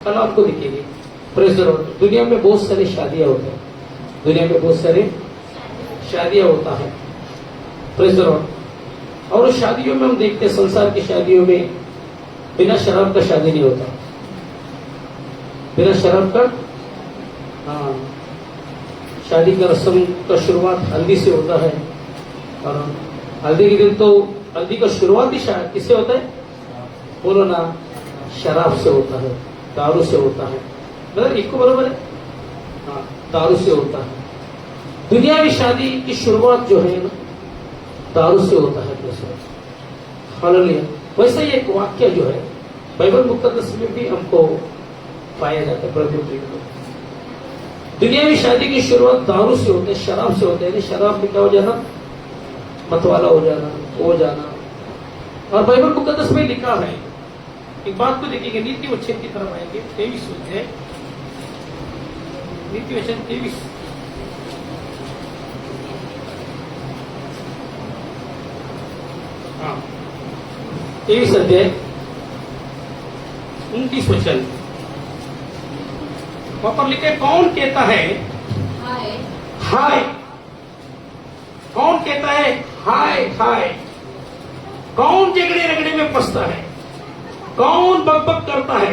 कल आपको दिखेगी। Praise the Lord. दुनिया में बहुत सारी शादियां होती हैं, दुनिया में बहुत सारी शादियां होता है। Praise the Lord. और उस शादियों में हम देखते हैं, संसार की शादियों में बिना शराब का शादी नहीं होता, बिना शराब का। हाँ, शादी का रस्म का शुरुआत हल्दी से होता है, और हल्दी के दिन तो हल्दी का शुरुआत ही किससे होता है? बोलो ना, शराब से होता है, दारू से होता है। मतलब एक को बराबर है। हाँ, दारू से होता है। दुनियावी शादी की शुरुआत जो है ना, दारू से होता है। हालेलुया। वैसा ही एक वाक्य जो है बाइबल मुकद्दस में भी हमको पाया जाता है। प्रभु दुनियावी शादी की शुरुआत दारू से होते है, शराब से होते है। शराब में क्या हो जाना? मतवाला हो जाना, हो जाना। और बाइबल मुकद्दस में लिखा है, एक बात को देखिएगा, नीति वचन की तरफ आएंगे। 23 है, नीति वचन 23। हाँ, 23 अध्याय 29 वचन। वहां पर लिखे, कौन कहता है हाय हाय? कौन कहता है हाय हाय? कौन झगड़े रगड़े में फंसता है? कौन बकबक करता है?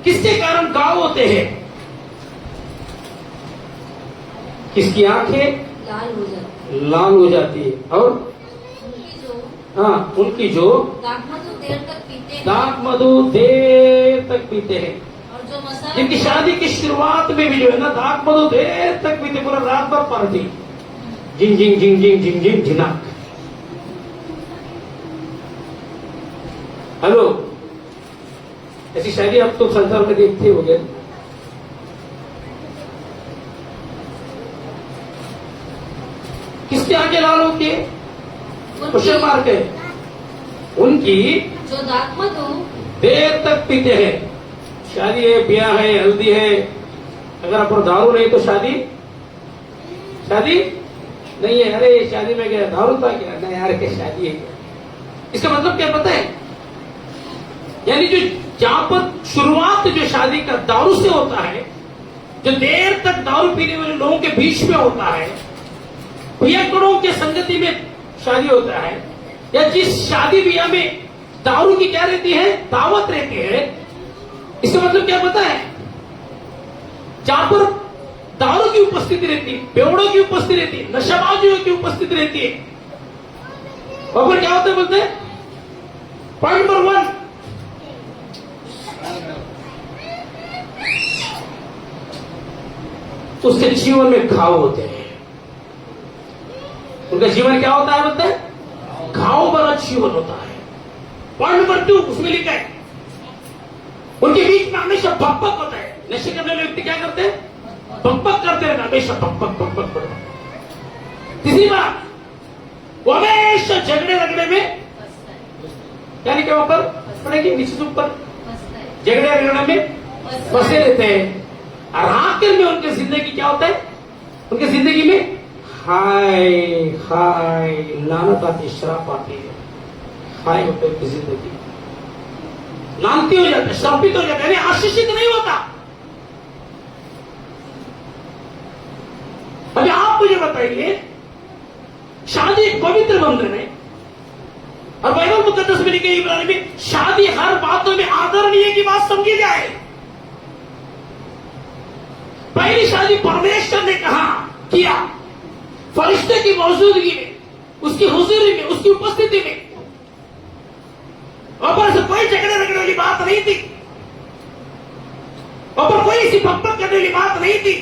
किसके कारण घाव होते हैं? किसकी आंखें लाल हो जाती है, और उनकी जो दाख मधु देर तक पीते हैं। और जो मसाला, जिनकी शादी की शुरुआत में भी जो है ना, दाख मधु देर तक पीते, पूरा रात भर पार्टी, जिंग जिंग जिंग जिंग जिंग जिंग झिनाक। हेलो, ऐसी शादी आप तो संसार में देखते हो गए। किसके आगे लाल होती है? क्वेश्चन मार्क है। उनकी जो दाख मधु देर तक पीते हैं। शादी है, ब्याह है, हल्दी है, अगर आप दारू नहीं तो शादी नहीं है। अरे शादी में गया, दारू था क्या? नहीं यार, क्या शादी है क्या? इसका मतलब क्या पता है? यानी जो जहां पर शुरुआत जो शादी का दारू से होता है, जो देर तक दारू पीने वाले लोगों के बीच में होता है, पियकड़ों के संगति में शादी होता है, या जिस शादी ब्याह में दारू की क्या रहती है? दावत रहती है। इसका मतलब क्या पता है? जहां पर दारू की उपस्थिति रहती है, बेवड़ों की उपस्थिति रहती है, नशाबाजियों की उपस्थिति रहती है, वहां पर क्या होता है? बोलते हैं पॉइंट नंबर 1, तो उसके जीवन में घाव होते हैं। उनका जीवन क्या होता है? बोलते हैं घाव भरा जीवन होता है। पॉइंट नंबर 2, उसमें लिखा है, उनके बीच में हमेशा बकबक होता है। नशे करने वाले व्यक्ति क्या करते हैं? बकबक करते रहते, हमेशा बकबक बकबक बकबक। तीसरी बात, वो हमेशा झगड़े रगड़े में, यानी कि वहां पर पड़ेगी नीचे से ऊपर, झगड़े रगड़े में फंसे रहते हैं। और आखिर में उनकी जिंदगी क्या होता है? उनकी जिंदगी में हाय हाय लानत आती, श्राप आती है। हाय होते उनकी जिंदगी लानती हो जाता है, श्रापित हो जाता है, आशीषित नहीं होता। अभी आप मुझे बताइए, शादी एक पवित्र बंधन है, और बाइबल मुकद्दस में लिखी इब्रानी में शादी हर बातों में आदरणीय की बात समझी जाए। पहली शादी परमेश्वर ने कहा किया, फरिश्ते की मौजूदगी में, उसकी हुजूरी में, उसकी उपस्थिति में। ऊपर से कोई झगड़े रगड़े वाली बात नहीं थी, ऊपर कोई इसी बकबक करने वाली बात नहीं थी,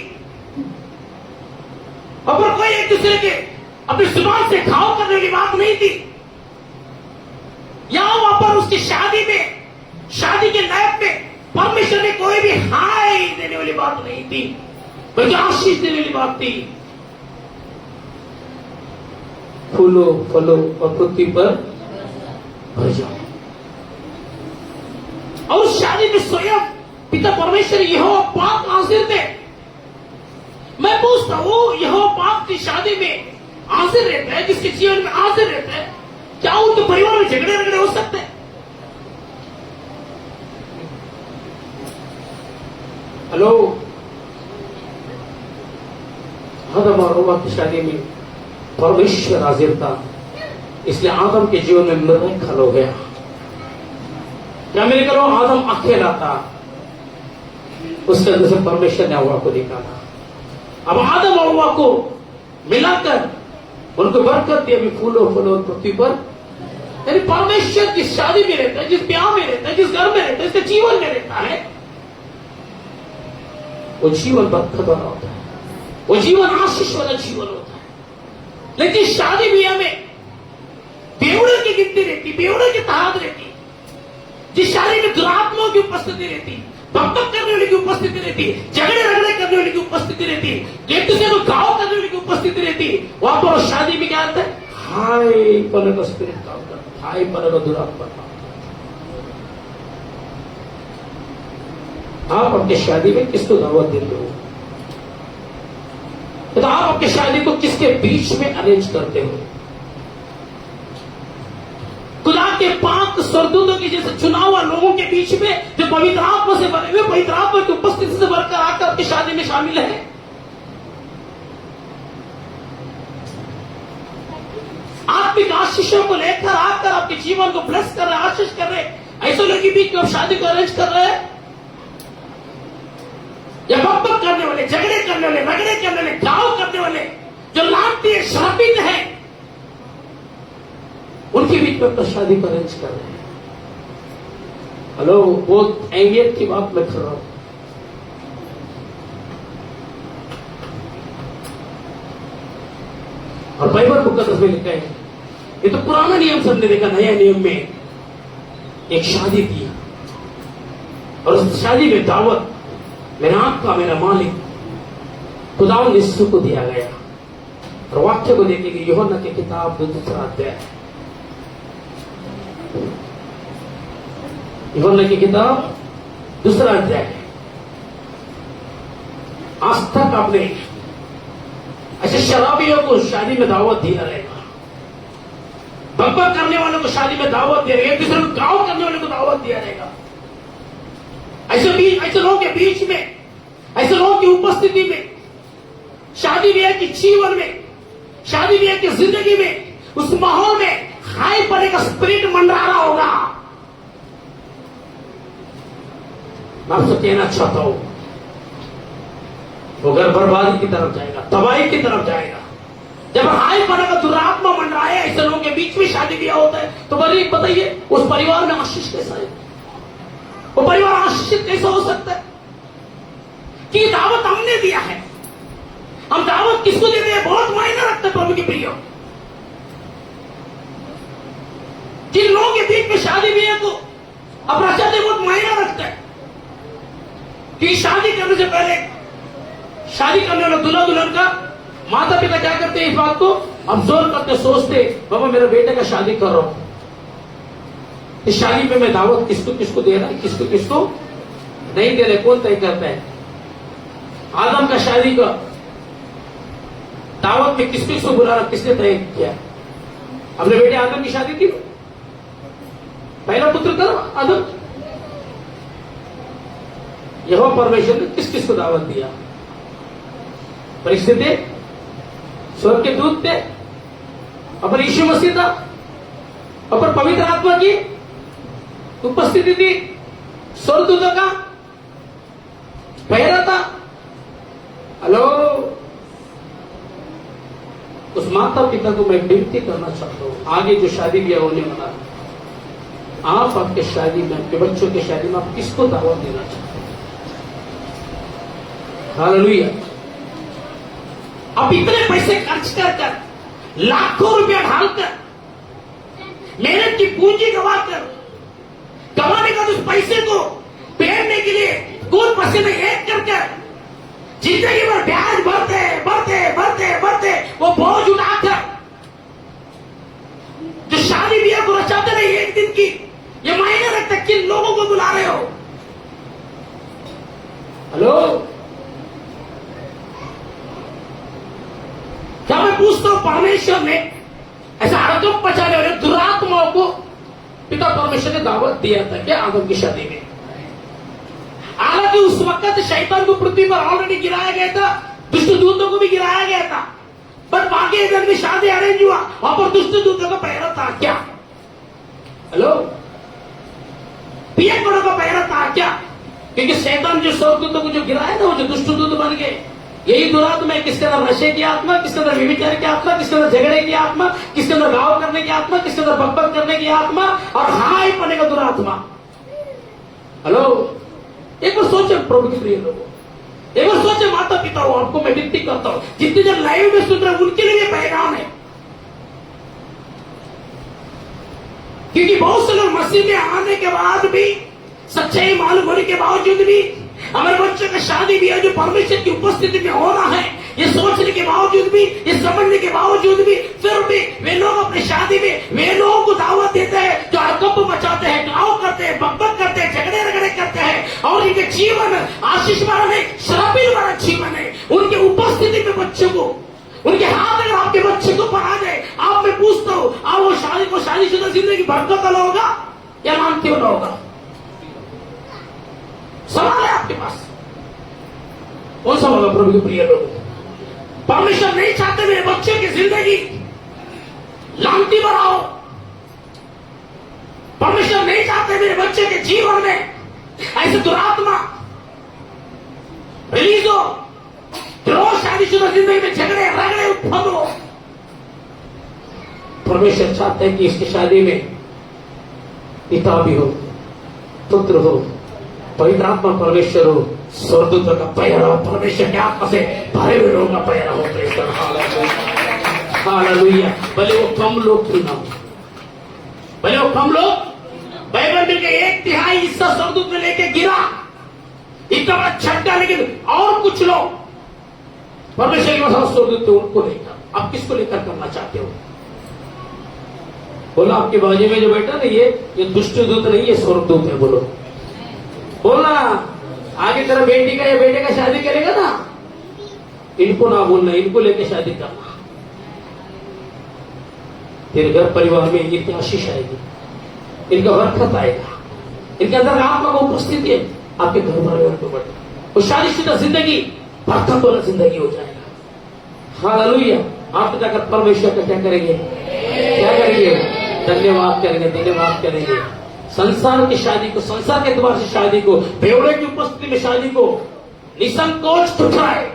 ऊपर कोई एक दूसरे के अपनी जुबान से घाव करने वाली बात नहीं थी। या वहां पर उसकी शादी में, शादी के नायक में परमेश्वर ने कोई भी हाय देने वाली बात नहीं थी, बल्कि आशीष देने वाली बात थी। फूलो फलो और पृथ्वी पर भर जाओ। और उस शादी में स्वयं पिता परमेश्वर यहोवा पाक हाजिर थे। मैं पूछता हूं, यहोवा पाक की शादी में हाजिर रहता है, जिसके जीवन में हाजिर रहता है, क्या उनके परिवार में झगड़े रगड़े हो सकते हैं? हेलो, आदम और हव्वा की शादी में परमेश्वर हाजिर था, इसलिए आदम के जीवन में मिरेकल हो गया। क्या मिरेकल हो? आदम अकेला था, उसके अंदर से परमेश्वर ने हव्वा को निकाला। अब आदम और हव्वा को मिलाकर उनको बरकत दी, अभी फूलो फूलो पृथ्वी पर। यानी परमेश्वर जिस शादी में रहता है, जिस ब्याह में रहता है, जिस घर में रहता है, जिसके जीवन में रहता है, वो जीवन बरकत वाला होता है, वो जीवन आशीष वाला जीवन होता है। लेकिन शादी ब्याह में बेवड़े की गिनती रहती, बेवड़े की तादाद रहती, जिस शादी में दुरात्माओं की उपस्थिति रहती, बकबक करने वाले की उपस्थिति रहती, झगड़े रगड़े करने वाले की उपस्थिति रहती, एक दूसरे को गाँव करने वाले की उपस्थिति रहती, वहां पर शादी में क्या आता है? हाई पने का स्पिरिट काम करता, हाई पने का दुरात्मा काम करता। आप अपनी शादी में किसको दावत देते हो? तो आप अपनी शादी को किसके बीच में अरेंज करते हो? खुदा के 5 स्वर्गदूतों के जैसे चुना हुआ लोगों के बीच में, जो पवित्र आत्मा से बने हुए, पवित्र आत्मा की उपस्थिति से भरकर आकर आपकी शादी में शामिल है। आत्मिक आशीषों को लेकर आकर आपके जीवन को ब्लेस कर रहे, आशीष कर रहे, ऐसे लोग के बीच में आप शादी को अरेंज कर रहे हैं। या बकबक करने वाले, झगड़े करने वाले, रगड़े करने वाले, गाँव करने वाले, जो लानती है, श्रापित है, उनके बीच में तो शादी को अरेंज कर रहे हैं। हेलो, बहुत अहमियत की बात मैं कर रहा हूं। और बाइबल मुकद्दस में लिखा है, ये तो पुराना नियम सबने देखा, नया नियम में एक शादी की, और उस शादी में दावत मेरा आत्मा, मेरा मालिक खुदावंद यीशु को दिया गया। और वाक्य को देखेंगे यूहन्ना की किताब 2 अध्याय, यूहन्ना की किताब 2 अध्याय। आज तक आपने ऐसे शराबियों को शादी में दावत दिया रहेगा, बकबक करने वालों को शादी में दावत दिया रहेगा, एक दूसरे को गाँव करने वालों को दावत दिया रहेगा। ऐसे लोगों के बीच में, ऐसे लोगों की उपस्थिति में, शादी ब्याह के जीवन में, शादी ब्याह की जिंदगी में, उस माहौल में हाई पने का स्पिरिट मंडरा रहा होगा। मैं आपसे कहना चाहता हूं, वो घर बर्बादी की तरफ जाएगा, तबाही की तरफ जाएगा। जब हाई पने का दुरात्मा मंडराए, ऐसे लोगों के बीच में शादी ब्याह होता है, तो बताइए उस परिवार में आशीष कैसा है? वो परिवार आशीषित कैसा हो सकता है? कि दावत हमने दिया है। हम दावत किसको देते हैं? बहुत मायने रखते हैं प्रभु की प्रिय। जिन लोगों के बीच में शादी ब्याह को अपना चाहते बहुत मायना रखता है कि शादी करने से पहले, शादी करने वाला दूल्हा दुल्हन का माता पिता क्या करते हैं? इस बात को ऑब्जर्व करते, सोचते, बाबा मेरे बेटे का शादी कर रहा हूं, इस शादी में मैं दावत किसको किसको दे रहा है, किसको किसको नहीं दे रहे, कौन तय करता है? आदम का शादी का दावत में किस किसको बुलाना, किसने तय किया? अपने बेटे आदम की शादी की, पहला पुत्र था आदम। यहोवा परमेश्वर ने किस किस को दावत दिया? परिस्थिति, स्वर्ग के दूत थे, और यीशु मसीह था, और पवित्र आत्मा की उपस्थिति थी, स्वर्गदूतों का पहरा था। हेलो, उस माता पिता को मैं विनती करना चाहता हूं, आगे जो शादी ब्याह होने वाला है, आप आपके शादी में, आपके बच्चों की शादी में आप किसको दावत देना चाहते हैं? हालेलुया। अब इतने पैसे खर्च कर लाखों रुपया डालकर, मेहनत की पूंजी गवाकर, कमाने का उस पैसे को फेरने के लिए खून पसीने एक करके जिंदगी भर ब्याज भरते भरते भरते भरते वो बोझ उठाकर जो शादी ब्याह को रचाते नहीं एक दिन की, ये मायने रखते किन लोगों को बुला रहे हो? हेलो, क्या मैं पूछता हूं, परमेश्वर ने ऐसा हड़कंप मचाने वाले दुरात्माओं को पिता परमेश्वर ने दावत दिया था क्या आदम की शादी में? हालांकि उस उस वक्त शैतान को पृथ्वी पर ऑलरेडी गिराया गया था, दुष्ट दूतों को भी गिराया गया था। पर बाकी इधर में शादी अरेंज हुआ, वहां पर दुष्ट दूतों का पहरा था क्या? हेलो, पियकड़ों का पहरा था क्या? क्योंकि शैतान जो स्वर्गदूतों को जो गिराया ना, वो जो दुष्ट दूत बन गए। यही दुरात्मा है, किसके अंदर नशे की आत्मा, किसके अंदर व्यभिचार की आत्मा, किसके अंदर झगड़े की आत्मा, किसके अंदर गाँव करने की आत्मा, किसके अंदर बकबक करने की आत्मा और हाई पने का दुरात्मा। हेलो, एक बार सोचे प्रभु के प्रिय लोगों, एक बार सोचे माता पिता हो, आपको मैं विनती करता हूं, जितने जन लाइव में सुन रहे उनके लिए पैगाम है। क्योंकि बहुत से लोग मसीह में आने के बाद भी, सच्चाई मालूम होने के बावजूद भी, हमारे बच्चों का शादी भी है जो परमेश्वर की उपस्थिति में होना है, ये सोचने के बावजूद भी, ये समझने के बावजूद भी, फिर भी वे लोग अपनी शादी में वे लोगों को दावत देते हैं जो हड़कंप मचाते हैं, गाँव करते हैं, बकबक करते हैं, झगड़े रगड़े करते हैं, और इनके जीवन आशीष भरा नहीं, श्रापित भरा जीवन है। उनके उपस्थिति में बच्चों को, उनके हाथ अगर आपके बच्चे को पढ़ा जाए, आप मैं पूछता हूं, आप वो शादी को शादीशुदा जिंदगी बरकत वाला होगा या मानते वाला होगा? सवाल है आपके पास, कौन सा होगा? प्रभु के प्रिय लोग, परमेश्वर नहीं चाहते मेरे बच्चों की जिंदगी लांती बढ़ाओ। परमेश्वर नहीं चाहते मेरे बच्चे के जीवन में ऐसे दुरात्मा रिलीज हो, रोज शादीशुदा जिंदगी में झगड़े रगड़े उत्पन्न हो। परमेश्वर चाहते हैं कि इसकी शादी में पिता भी हो, पुत्र हो, पवित्र आत्मा परमेश्वर हो, स्वर्गदूतों का पहरा हो, परमेश्वर के आत्मा से भरे हुए लोगों का पहरा हो। हालेलुया। भले वो कम लोग क्यों ना हो, भले वो कम लोग, बाइबल में 1/3 हिस्सा स्वर्गदूत में लेके गिरा, इतना बड़ा छक्का, लेकिन और कुछ लोग परमेश्वर के पास स्वर्गदूत थे, उनको लेकर आप किसको लेकर करना चाहते हो? बोला आपके बाजू में जो बैठा ना, ये दुष्ट दूत नहीं, ये स्वर्गदूत है। बोलो, बोलना आगे तेरा बेटी का या बेटे का शादी करेगा ना, इनको ना बोलना, इनको लेके शादी करना, तेरे घर परिवार में इनकी आशीष आएगी, इनका बरकत आएगा, इनके अंदर आत्मा को उपस्थिति है, आपके घर परिवार को बढ़ेगा, और शादीशुदा जिंदगी बरकत वाला जिंदगी हो जाएगा। हालेलुया। आप जाकर परमेश्वर का क्या करेंगे? क्या करेंगे? धन्यवाद करेंगे, धन्यवाद करेंगे। संसार की शादी को, संसार के द्वार से शादी को, बेवड़े की उपस्थिति में शादी को निसंकोच ठुकराए।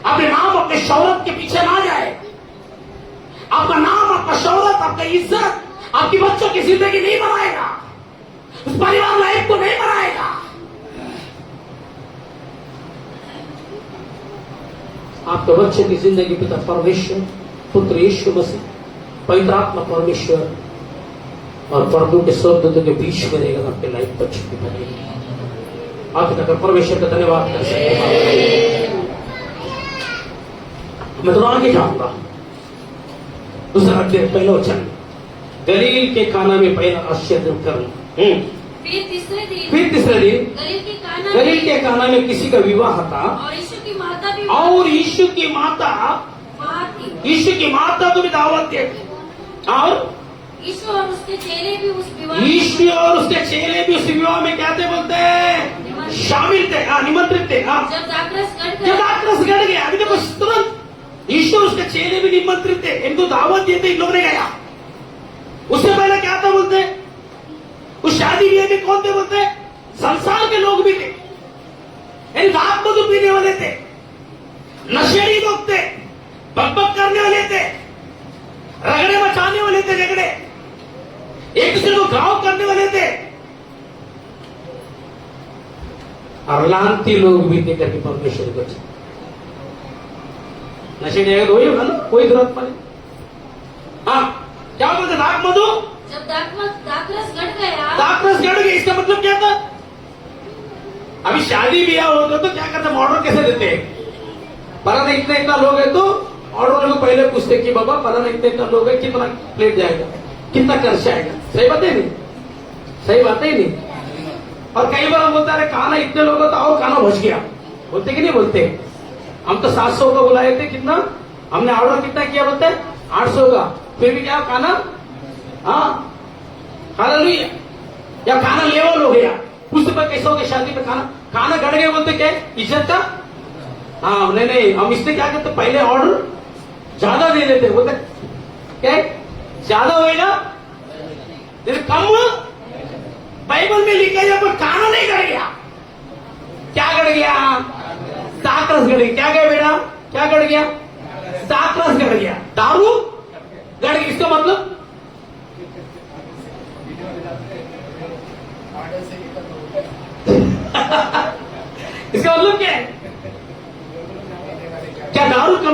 अपने नाम, अपने शौहरत के पीछे ना जाए। आपका नाम, आपका शौहरत, आपका इज्जत आपकी बच्चों की जिंदगी नहीं बनाएगा, उस परिवार लाइफ को नहीं बनाएगा। आपके बच्चे की जिंदगी पिता परमेश्वर, पुत्र यीशु मसीह, पवित्र आत्मा परमेश्वर और प्रभु के स्वर्गदूतों के बीच में रहेगा, आपके लाइफ बच्चों की बनेगी। आप अगर परमेश्वर का धन्यवाद कर सकते हैं। मैं तो आगे जाऊंगा। दूसरा अध्याय, पहला वचन, गलील के काना में पहला आश्चर्य कर्म। फिर तीसरे दिन गलील के काना में किसी का विवाह था, और यीशु की माता भी और यीशु की माता वहाँ थी। यीशु की माता को भी दावत दी, और यीशु और उसके चेले भी उस विवाह यीशु और उसके चेले भी उस विवाह में क्या थे बोलते हैं? शामिल थे, निमंत्रित थे। जब दाखरस गढ़ गया, अभी देखो तुरंत यीशु और उसके चेले भी निमंत्रित थे, इनको दावत दिए थे, इन लोगों ने गया। उससे पहले क्या था बोलते? उस शादी ब्याह में कौन थे बोलते? संसार के लोग भी थे, यानी रात को तो पीने वाले थे, नशेड़ी लोग थे, बकबक करने वाले थे, रगड़े मचाने वाले थे, झगड़े, एक दूसरे को घाव करने वाले थे, और लांती लोग भी थे करके परमेश्वर को नशेड़ी अगर वही होगा ना, कोई जरूरत पड़े। हाँ, क्या बोलते? दाग मधु, जब दाखरस गढ़ गया, इसका मतलब क्या था? अभी शादी ब्याह होता तो क्या करते? ऑर्डर कैसे देते? पराना इतना लोग है तो ऑर्डर को पहले पूछते कि बाबा पराना इतना लोग है, कितना प्लेट जाएगा, कितना खर्चा आएगा। सही बात है नहीं? सही बात है नहीं? और कई बार हम बोलते अरे खाना इतने लोग तो और खाना बच गया, बोलते कि नहीं बोलते? हम तो 700 का बुलाए थे, कितना हमने ऑर्डर कितना किया बोलते? 800 का, फिर भी क्या खाना? हाँ, हालेलुया। या खाना लेवल हो गया, उस पर कैसे हो गया शादी में खाना खाना गड़ गए बोलते क्या इज्जत का। हाँ नहीं हम इससे क्या करते पहले ऑर्डर ज्यादा दे देते बोलते क्या ज्यादा होएगा कम। बाइबल में लिखा है पर खाना नहीं गड़ गया। क्या गड़ गया दाखरस गड़ गया। क्या गया बेटा क्या गड़ गया दाखरस गड़ गया दारू गड़ गया। इसका मतलब इसका मतलब क्या है क्या दारू के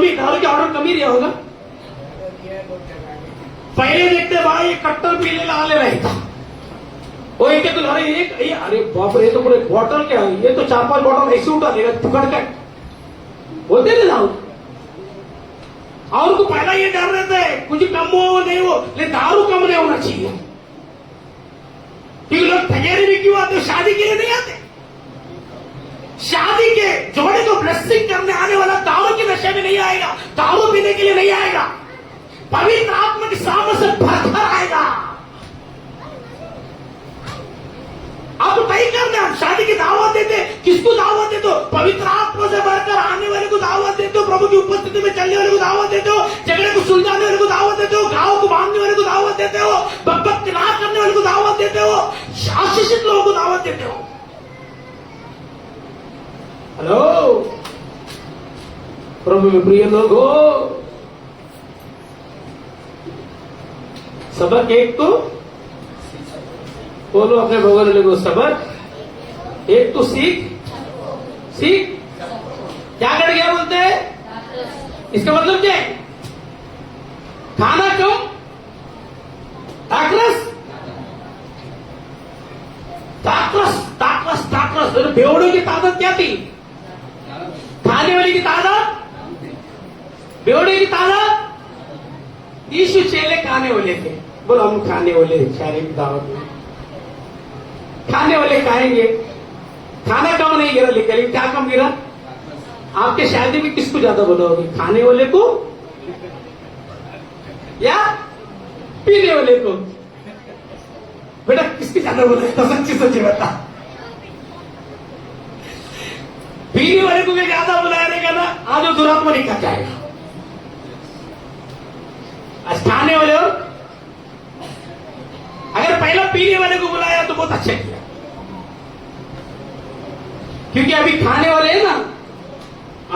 ऑर्डर कमी दिया होगा। पहले देखते भाई ये कट्टर पीने लाले रहता वो एक तो अरे बाप रे ये तो पूरे बॉटल क्या है ये तो 4-5 बॉटल ऐसे उठा देगा पकड़ कर बोलते ना दारू। और को पहला ये डर रहता है कुछ कम हो नहीं हो लेकिन दारू कम नहीं होना चाहिए क्योंकि लोग तैयारी भी क्यों आते शादी के लिए नहीं आते। शादी के जोड़े को ब्लेसिंग करने आने वाला दारू के नशे में नहीं आएगा दारू पीने के लिए नहीं आएगा पवित्र आत्मा के सामने से भरकर आएगा। आप तय करना शादी की दावत देते किसको दावत देते हो पवित्र आत्मा से भरकर आने वाले को दावत देते हो प्रभु की उपस्थिति में चलने वाले को दावत देते हो झगड़े को सुलझाने वाले को दावत देते हो घाव को बांधने वाले को दावत देते हो बकबक के नाश करने वाले को दावत देते हो आशीषित लोगों को दावत देते हो। हेलो प्रभु में प्रिय लोग हो सबक एक तो बोलो अपने बगल वाले को सबक एक तो सीख क्या गड़ गया बोलते हैं इसका मतलब क्या है खाना कम ताकरस बेवड़ों की ताकत क्या थी खाने वाली की ताकत बेवड़े की ताकत। यीशु चेले खाने वाले थे बोलो हम खाने वाले शारीरिक दावत में खाने वाले खाएंगे खाना कम नहीं गिरा लेकिन क्या कम गिरा आपके शादी में किसको ज्यादा बोलोगे खाने वाले को या पीने वाले को। बेटा किसके ज्यादा बोलोगे तो सच्ची बता पीने वाले को भी ज्यादा बुलाया रहेगा ना आज वो दुरात्मा निकल जाएगा। आज खाने वाले हो अगर पहला पीने वाले को बुलाया तो बहुत अच्छा किया क्योंकि अभी खाने वाले हैं ना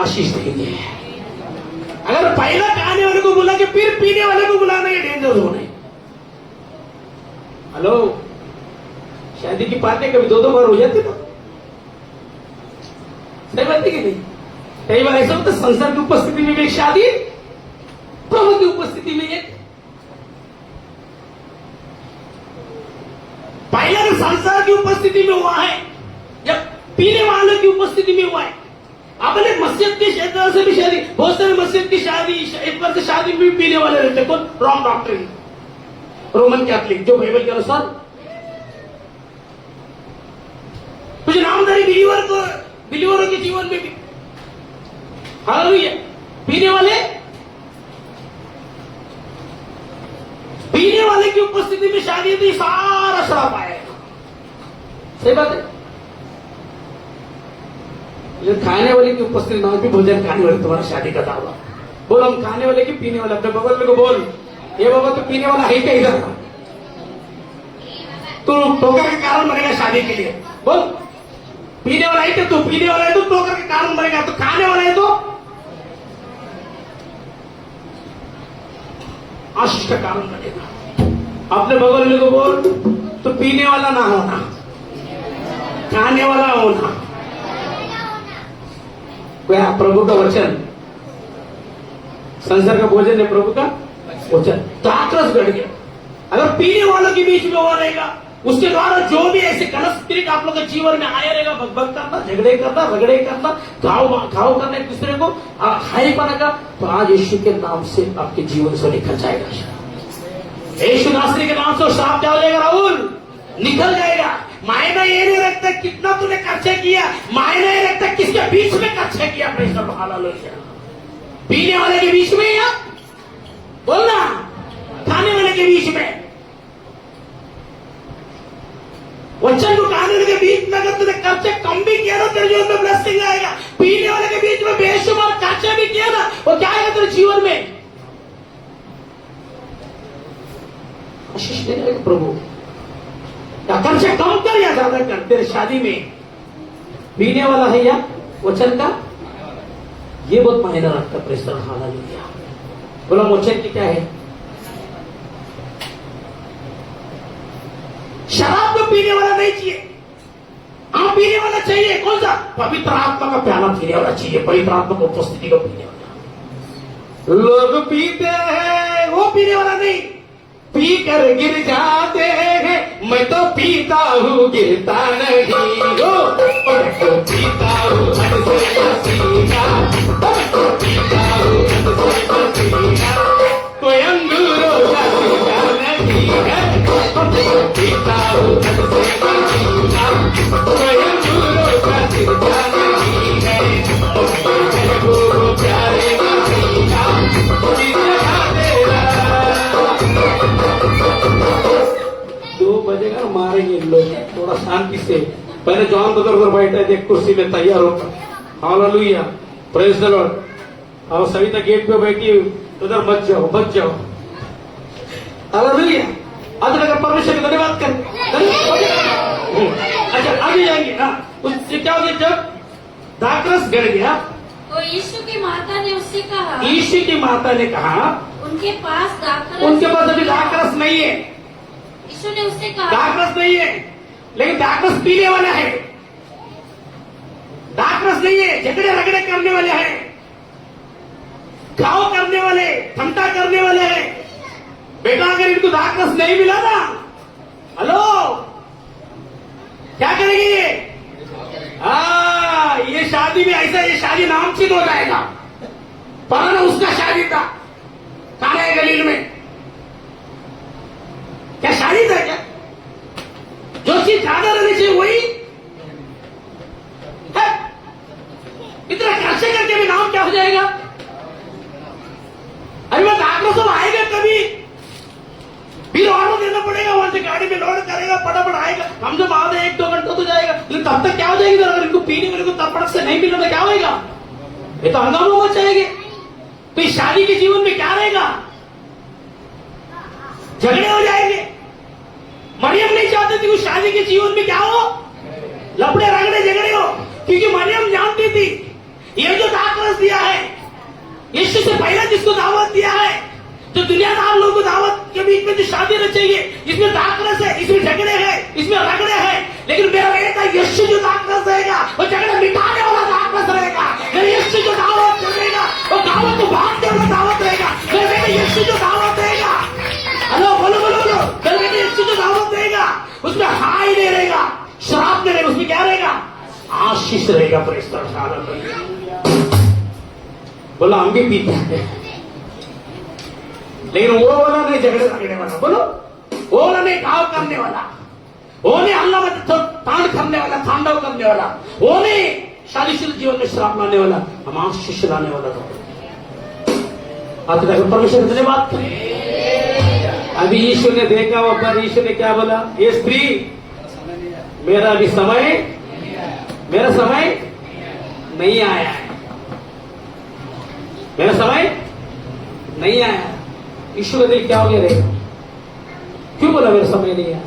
आशीष देंगे। अगर पहला खाने वाले को बुला के फिर पीने वाले को बुलाना ये डेंजर होने। हेलो शादी की बातें कभी 2-2 बार हो जाती ना सही बात है कि नहीं। कई बार ऐसा होता संसार की उपस्थिति में भी एक शादी प्रभु की उपस्थिति में एक पहला तो संसार की उपस्थिति में हुआ है जब पीने वालों की उपस्थिति में हुआ है। अपने मस्जिद के क्षेत्र से भी शादी बहुत सारे मस्जिद की शादी एक बार से शादी में भी पीने वाले रहते कौन रॉन्ग डॉक्ट्रिन रोमन कैथलिक जो बाइबल के अनुसार कुछ नामधारी बिलीवरों के जीवन में भी हालेलुया पीने वाले की उपस्थिति में शादी तो सारा श्राप आएगा। सही बात है लेकिन खाने वाले की उपस्थिति ना भी भोजन खाने वाले तुम्हारा शादी का दावा बोल हम खाने वाले की पीने वाले अपने बगल को बोल ये बाबा तो पीने वाला है क्या इधर तू टोकर के कारण बनेगा शादी के लिए बोल पीने वाला है तो पीने वाला है तो टोकर के कारण बनेगा तो खाने वाला है तो आशीष का कारण बनेगा। अपने बगल वाले को बोल तो पीने वाला ना होना खाने वाला होना। क्या प्रभु का वचन संसार का भोजन है प्रभु का वचन दाखरस गड़ गया। अगर पीने वालों के बीच में हुआ रहेगा उसके द्वारा जो भी ऐसे गलत स्पिरिट आप लोग के जीवन में आया रहेगा भगभग करना झगड़े करना रगड़े करना घाव करना एक दूसरे को हाई बनेगा तो आज यीशु के नाम से आपके जीवन से निकल जाएगा। यीशु नासरी के नाम से श्राप क्या हो जाएगा राहुल निकल जाएगा। मायना ये नहीं रखता कितना तूने खर्चा किया मायना ये रखता किसके बीच में खर्चा किया पीने वाले के बीच में या बोलना खाने वाले के बीच में। वचन को खाने के बीच में अगर तुझे खर्चे कम भी किया ना तेरे जीवन में ब्लेसिंग आएगा। पीने वाले के बीच में बेशुमार खर्चे भी किया ना, वो क्या आएगा तेरे जीवन में? आशीष देने लगे प्रभु। या खर्चे कम कर या ज्यादा कर तेरे शादी में। पीने वाला है या वचन का, ये बहुत मायना रखता है। Praise the Lord, hallelujah. बोला वचन की क्या है? शराब को पीने वाला नहीं चाहिए, आप पीने वाला चाहिए। कौन सा? पवित्र आत्मा का प्याला पीने वाला चाहिए, पवित्र आत्मा की उपस्थिति को पीने वाला। लोग पीते हैं, वो पीने वाला नहीं। पी कर गिर जाते हैं, मैं तो पीता हूँ गिरता नहीं हो। मैं तो पीता हूँ हद से पसीना, मैं तो पीता हूँ हद से पसीना। कोई अंगूरों का सीधा नहीं है, मैं तो पीता हूँ हद से पसीना। कोई अंगूरों का सीधा नहीं है, मेरे को प्यारे मसीहा बजेगा ना, मारेंगे लोग। थोड़ा शांति से। पहले जॉन ब्रदर उधर बैठे थे कुर्सी में तैयार होकर। Hallelujah, praise the Lord. और सविता गेट पे बैठी, उधर मत जाओ, मत जाओ। हालेलुया। आज अगर परमेश्वर का धन्यवाद कर। अच्छा, आगे जाएंगे ना। उससे क्या हो गया? जब दाखरस गिर गया तो यीशु की माता ने उससे कहा, यीशु की माता ने कहा, उनके पास अभी दाखरस नहीं है। यीशु ने उससे कहा, दाखरस नहीं है, लेकिन दाखरस पीने वाला है। दाखरस नहीं है, झगड़े रगड़े करने वाले हैं, घाव करने वाले, ठंडा करने वाले हैं। बेटा, अगर इनको दाखरस नहीं मिला ना, हेलो, क्या करेंगे ये? ये शादी में ऐसा, ये शादी नामचीन हो जाएगा। पर उसका शादी था काले गलील में। क्या शादी था क्या? जो चीज ज्यादा रहनी चाहिए वही है। इतना खर्चे करके भी नाम क्या हो जाएगा? अरे मैं दाखरस आएगा कभी, फिर ऑर्डर देना पड़ेगा, वहां से गाड़ी में लोड करेगा, फटाफट आएगा। हम जब आधे 1-2 घंटा तो जाएगा, लेकिन तब तक क्या हो जाएगी? अगर इनको पीने वाले को तब से नहीं मिला तो क्या होगा? ये तो हंगामा मच जाएंगे। तो इस शादी के जीवन में क्या रहेगा? झगड़े हो जाएंगे। मरियम नहीं चाहती थी उस शादी के जीवन में क्या हो? लपड़े रगड़े झगड़े हो, क्योंकि मरियम जानती थी ये जो दाखरस दिया है, यीशु से पहले जिसको दावत दिया है, जो दुनियादार लोगों को दावत के बीच में जो शादी रहनी चाहिए, इसमें दाखरस है, इसमें झगड़े हैं, इसमें रगड़े हैं। लेकिन मेरा बेटा यीशु जो दाखरस रहेगा, वो झगड़े मिटाने वाला दाखरस रहेगा। मेरे यीशु जो दावत करेगा, वो दावत को बांटने वाला दावत रहेगा। मेरे बेटा यीशु जो दावत देगा, हेलो, बोलो बोलो बोलो, मेरे बेटा यीशु जो दावत देगा, उसमें हाई नहीं रहेगा, शराब नहीं रहेगा, उसमें क्या रहेगा? आशीष रहेगा। Praise the Lord. बोला हम भी पीते हैं, लेकिन वो वाला नहीं झगड़े रगड़ने वाला। बोलो, वो वाला नहीं घाव करने वाला, वो नहीं हल्ला में तांड करने वाला, तांडव करने वाला, वो नहीं शादीशुदा जीवन में श्राप लाने वाला, हम आशीष लाने वाला। आज तक परमेश्वर ने धन्यवाद। अभी यीशु ने देखा, वो पर यीशु ने क्या बोला? ये स्त्री, मेरा अभी समय, मेरा समय नहीं आया है, मेरा समय नहीं आया। यीशु ने देख क्या हो गया रहेगा? क्यों बोला मेरा समय नहीं आया?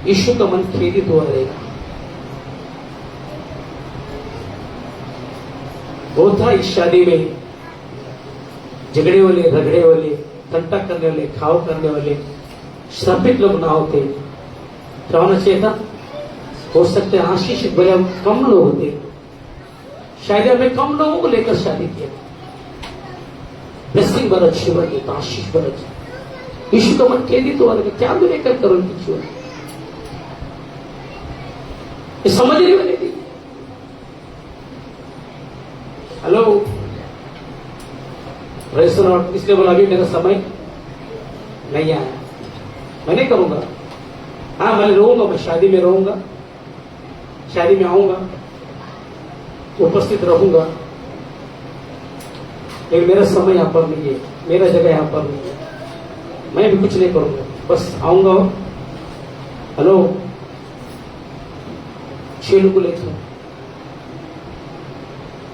यीशु का मन खेदित हुआ रहेगा। वो था इस शादी में झगड़े वाले, रगड़े वाले, ठंडा करने वाले, खाओ करने वाले, श्रापित लोग ना होते। क्या होना चाहिए था? हो सकते आशीष बड़े कम लोग होते, शायद हमें कम लोगों को लेकर शादी किया। ब्लेसिंग बड़ा अच्छी बनी, तो आशीष बड़ा अच्छा। यीशु का मन केंद्रित हुआ रहेगा। क्या भी लेकर करो इनकी जीवन, ये समझ नहीं बनेगी। Hello, praise the Lord. इसलिए बोला अभी मेरा समय नहीं आया, मैं नहीं करूंगा। हाँ, मैं रहूंगा, मैं शादी में रहूंगा, शादी में आऊंगा, उपस्थित रहूंगा, लेकिन मेरा समय यहाँ पर नहीं है, मेरा जगह यहाँ पर नहीं है। मैं भी कुछ नहीं करूंगा, बस आऊंगा, हेलो, 6 लोग को ले चलो।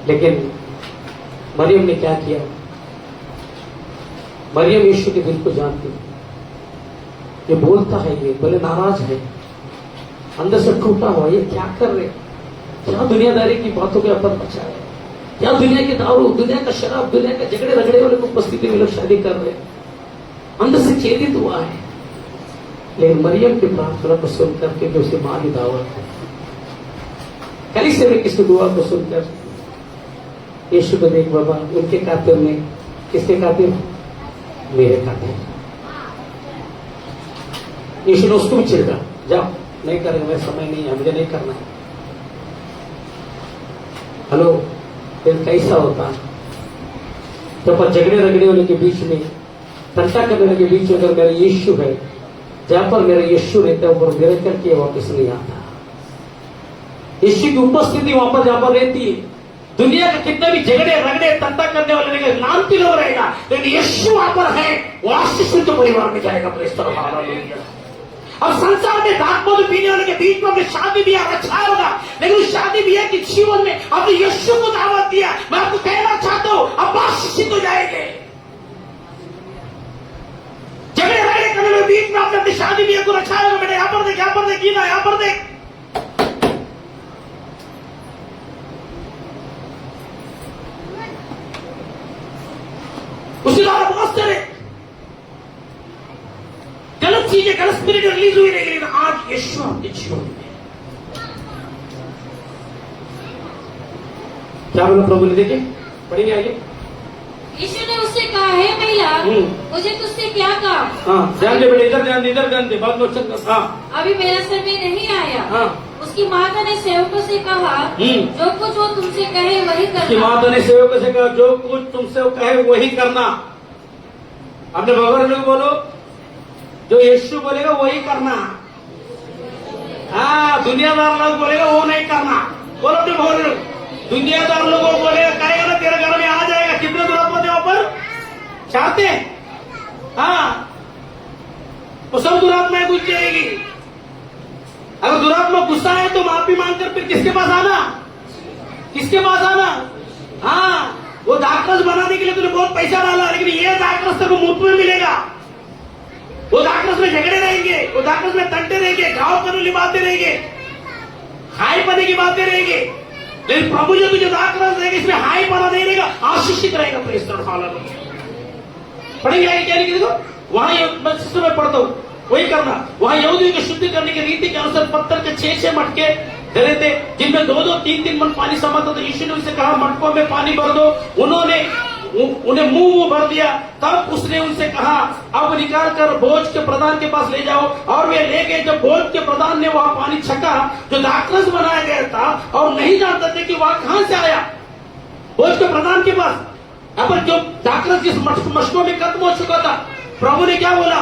लेकिन मरियम ने क्या किया? मरियम यीशु के दिल को जानती, ये बोलता है, ये बोले नाराज है, अंदर से टूटा हुआ, ये क्या कर रहे, क्या दुनियादारी की बातों के ऊपर बचा है, क्या दुनिया के दारू, दुनिया का शराब, दुनिया का झगड़े रगड़े वाले को उपस्थिति में लोग शादी कर रहे, अंदर से खेदित हुआ है। लेकिन मरियम की प्रार्थना को सुनकर के जो उसकी मां की दावत है, कलीसिया में किसकी दुआ को सुनकर यीशु को देख बाबा, उनके खातिर में, किसके खातिर? मेरे खातिर। यीशु ने उसको भी छिड़का, जाओ, नहीं करेंगे, मेरा समय नहीं है, मुझे नहीं करना है। हेलो, फिर कैसा होता तो पर झगड़े रगड़े वाले के बीच में, तंटा करने वाले के बीच में अगर मेरा यीशु है, जहां पर मेरा यीशु रहता है ऊपर मेरे करके वापस नहीं आता। यीशु की उपस्थिति वहां पर जहां पर रहती है, दुनिया के कितने भी झगड़े रगड़े तंता करने वाले नामती लोग रहेगा, लेकिन यीशु वहां पर है, वो आशीष के परिवार में जाएगा। हालेलुया। अब संसार में दाखमधु पीने वाले के बीच में अपने शादी ब्याह अच्छा होगा, लेकिन उस शादी ब्याह के जीवन में अपने यीशु को दावत दिया। मैं आपको कहना चाहता हूं, अब आशीषित हो जाएंगे। झगड़े रगड़े करने वाले बीच में आपने अपनी शादी ब्याह को रखा होगा। बेटा यहां पर देख, यहां पर देख, यहां पर देख, उसी द्वारा बहुत सारे गलत चीजें, गलत स्पिरिट रिलीज हुई रहेगी, लेकिन आज यीशु आपके जीवन में क्या बोला प्रभु ने? देखे, पढ़ेंगे आगे। यीशु ने उससे कहा, हे महिला, मुझे तुझसे क्या काम? हाँ, ध्यान दे बेटे, इधर ध्यान दे, इधर ध्यान दे, बात में अच्छा। हाँ, अभी मेरा समय नहीं आया। हाँ, उसकी माता ने सेवकों से कहा, जो कुछ वो तुमसे कहे वही उसकी करना। माता ने सेवकों से कहा, जो कुछ तुमसे वो कहे वही करना। अपने भगवान लोग बोलो, जो यीशु बोलेगा वही करना। हाँ, दुनियादार लोग बोलेगा वो नहीं करना। बोलो अपने भगवान लोग, दुनियादार लोगों को बोलेगा करेगा ना, तेरे घर में आ जाएगा। कितने दुरात्मा थे वहां पर? चाहते? हाँ, वो सब दुरात्माएं घुस जाएगी। अगर दुरात्मा गुस्सा है तो माफी मांगकर फिर किसके पास आना? किसके पास आना? हाँ, वो दाखरस बनाने के लिए तूने बहुत पैसा डाला, लेकिन ये दाखरस तेरे को मुफ्त में मिलेगा। वो दाखरस में झगड़े रहेंगे, वो दाखरस में तंटे रहेंगे, गांव कानूनी बातें रहेंगे, हाई पने की बातें रहेंगे, लेकिन प्रभु जो तुझे दाखरस देगा इसमें हाई पना नहीं रहेगा, आशीषित रहेगा। पढ़ेंगे आगे क्या लिखे? देखो वहां मैं पढ़ता हूं, वही करना। वहां यहूदियों को शुद्ध करने की रीति के अनुसार पत्थर के 6 मटके धरे थे, जिनमें 2-2, 3-3 मन पानी समाता था। यीशु ने उनसे कहा, मटकों में पानी भर दो। उन्होंने उन्हें मुंह भर दिया। तब उसने उनसे कहा, अब निकाल कर भोज के प्रधान के पास ले जाओ। और वे ले गए। जब भोज के प्रधान ने वहां पानी छका जो दाखरस बनाया गया था, और नहीं जानते थे कि वहां कहां से आया, भोज के प्रधान के पास, अब जो दाखरस जिस मटकों में खत्म हो चुका था, प्रभु ने क्या बोला?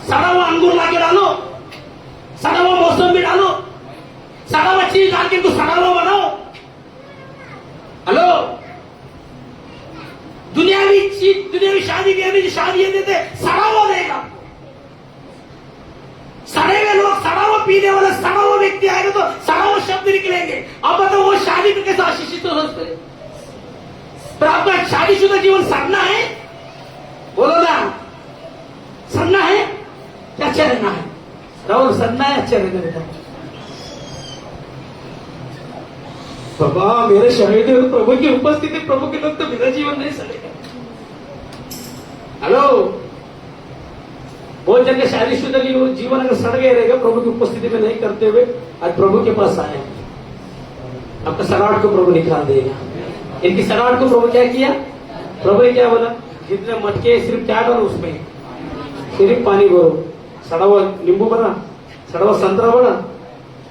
सड़ा हुआ अंगूर लाके डालो, सड़ा हुआ मौसमी डालो, सड़ा हुआ चीज डाल के सड़ा हुआ बनाओ। हेलो, दुनियावी चीज, दुनियावी शादी की शादी देते सड़ा हुआ देगा। सड़े हुए लोग, सड़ा हुआ पीने वाला, सड़ा हुआ व्यक्ति आएगा तो सड़ा हुआ शब्द निकलेंगे। अब बताओ वो शादी में कैसे आशीषित हो सकते? तो आपका शादीशुदा जीवन सड़ना है? बोलो ना, सड़ना है क्या अच्छा रहना है? राहुल, सड़ना है अच्छा रहना बेटा? बाबा मेरे शरीर में प्रभु की उपस्थिति, प्रभु के लोग तो मेरा जीवन नहीं सड़ेगा। हेलो, बहुत जगह शादीशुदा जीवन अगर सड़ गया रहेगा प्रभु की उपस्थिति में नहीं करते हुए, आज प्रभु के पास आए, आपका सड़ाहट को प्रभु निकाल देगा। इनकी सड़ाहट को प्रभु क्या किया? प्रभु ने क्या बोला? जितने मटके सिर्फ क्या डालो उसमें, सिर्फ पानी भरो। सड़ा हुआ नींबू बना, सड़ा हुआ संतरा बना,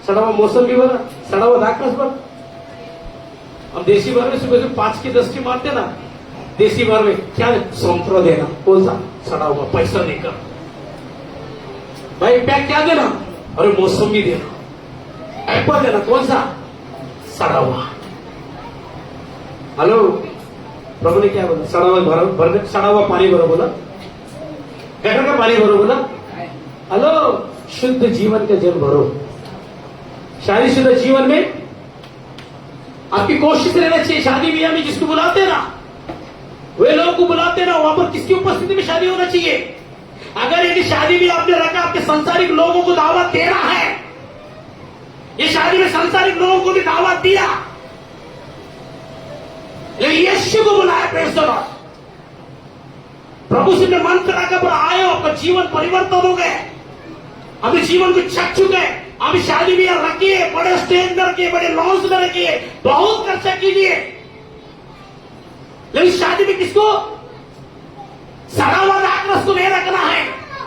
सड़ा हुआ मौसमी बना, सड़ा हुआ दाखरस बना। हम देसी बार में सुबह 5 की 10 की मारते ना, देसी बार में क्या संतरा देना, कौन सा? सड़ा हुआ, पैसा देकर। भाई पैक क्या देना? अरे मौसमी देना, एप्पल देना, कौन सा? सड़ा हुआ। हेलो, प्रभु ने क्या बोला? सड़ा हुआ भर, सड़ा हुआ पानी भरो बोला, गटर का पानी भरो बोला। हेलो, शुद्ध जीवन का जल भरो। शादीशुदा जीवन में आपकी कोशिश रहना चाहिए, शादी ब्याह में जिसको बुलाते ना, वे लोगों को बुलाते ना, वहां पर किसकी उपस्थिति में शादी होना चाहिए। अगर यदि शादी भी आपने रखा, आपके सांसारिक लोगों को दावत देना है, ये शादी में सांसारिक लोगों को भी दावत दिया, लेकिन यीशु को बुलाया, प्रेज़ द लॉर्ड। प्रभु से मन करा पर आए हो, आपका जीवन परिवर्तन हो गए, अपने जीवन को छक चुके हैं। अभी शादी ब्याह रखिए, बड़े स्टेज में रखिए, बड़े लॉन्च में रखिए, बहुत खर्चा कीजिए, लेकिन शादी में किसको, सड़ा हुआ दाखरस को नहीं रखना है।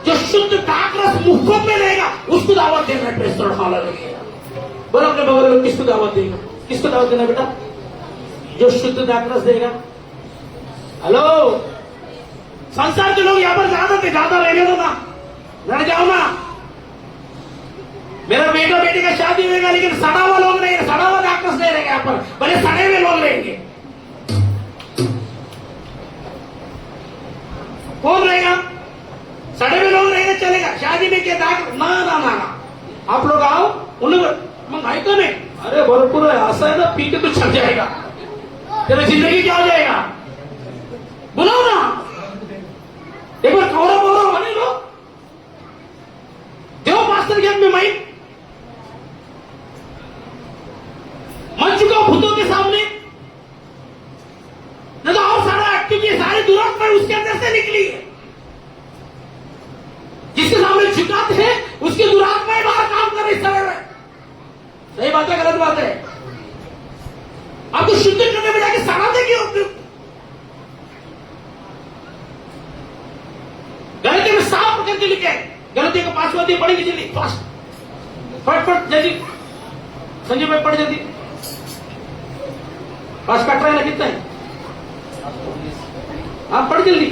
जो शुद्ध दाखरस मुख में रहेगा उसको दावत देना है। Praise the Lord, hallelujah. बोलो अपने बगल में, किसको दावत देगा, किसको दावत देना बेटा, जो शुद्ध दाखरस देगा। हेलो, संसार के लोग यहां पर ज्यादा रहने दो ना, लड़ जाओ ना। मेरा बेटा बेटी का शादी होगा, लेकिन सड़ा हुआ लोग नहीं, सड़ा हुआ दाखरस नहीं रहेगा यहाँ पर, बड़े सड़े हुए लोग रहेंगे। कौन रहेगा, सड़े हुए लोग रहेगा, चलेगा। शादी में क्या दाग, ना ना ना ना, आप लोग आओ, उन लोग मंगाई तो नहीं, अरे भरपूर है, ऐसा है ना, पी के तो छक जाएगा, तेरा जिंदगी क्या हो जाएगा। बुलाओ ना, एक बार कौरा बोरा होने लो, देव मास्टर के में माइक, मंच को भूतों के सामने, नहीं तो और सारा एक्टिविटी, सारी दुरात्मा उसके अंदर से निकली है। जिसके सामने झुकाते हैं उसकी दुरात्माएं बाहर काम कर रही समय में। सही बात है, गलत बात है। आपको शुद्ध करने में जाके सड़ाते क्यों, गलती में साफ करके लिखे, गलती को 5 बातें पढ़ेगी जल्दी, फास्ट फट जल्दी, संजय भाई पढ़ जल्दी, पास कट रहा है ना, कितना है, आप पढ़ जल्दी।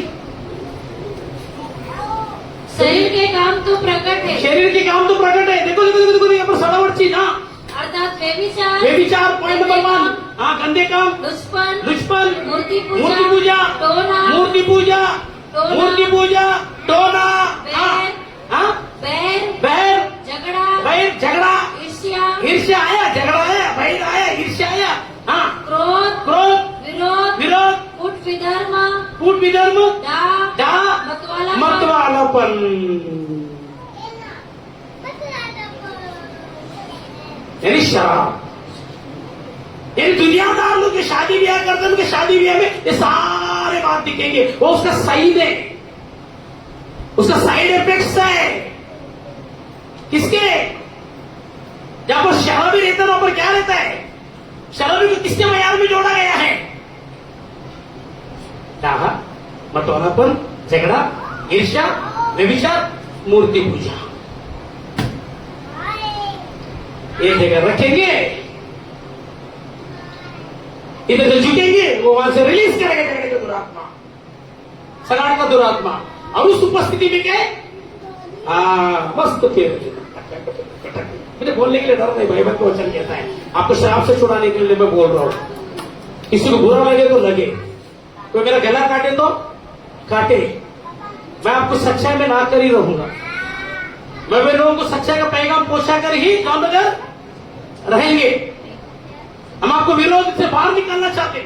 शरीर के काम तो प्रकट है, शरीर के काम तो प्रकट है। देखो देखो देखो, यहाँ पर सड़ावट चीज, हाँ, अर्थात व्यभिचार, व्यभिचार पॉइंट नंबर 1, हाँ, गंदे काम, लुचपन, मूर्ति मूर्ति पूजा, टोना, मूर्ति पूजा, मूर्ति पूजा, टोना, बैर, झगड़ा, ईर्ष्या आया, झगड़ा आया, बैर आया, ईर्ष्या आया, हाँ, क्रोध, विरोध, कूट विधर्म, मतवालापन। यानी शराब। यानी दुनियादार लोग शादी ब्याह करते हैं, उनके शादी ब्याह में ये सारे बात दिखेंगे, वो उसका साइड है, उसका साइड इफेक्ट्स है। किसके, जहां पर शराबी रहता है वहां पर क्या रहता है, शराबी को किसके मयार में जोड़ा गया है, मतवालापन, झगड़ा, ईर्ष्या, व्यभिचार, मूर्ति पूजा। एक जगह रखेंगे, इधर से झुकेंगे, वो वहां से रिलीज करेगा झगड़े का दुरात्मा, सगाड़ का दुरात्मा, और उस उपस्थिति में क्या है, मस्त फिर मुझे बोलने के लिए डर नहीं, भाई बहन को वचन कहता है, आपको शराब से छुड़ाने के लिए मैं बोल रहा हूं। किसी को बुरा लगे तो लगे, कोई मेरा गला काटे तो काटे, मैं आपको सच्चाई में ना कर ही रहूंगा। मैं वे लोगों को सच्चाई का पैगाम पहुंचा कर ही जामनगर रहेंगे। हम आपको विरोध से बाहर निकालना चाहते,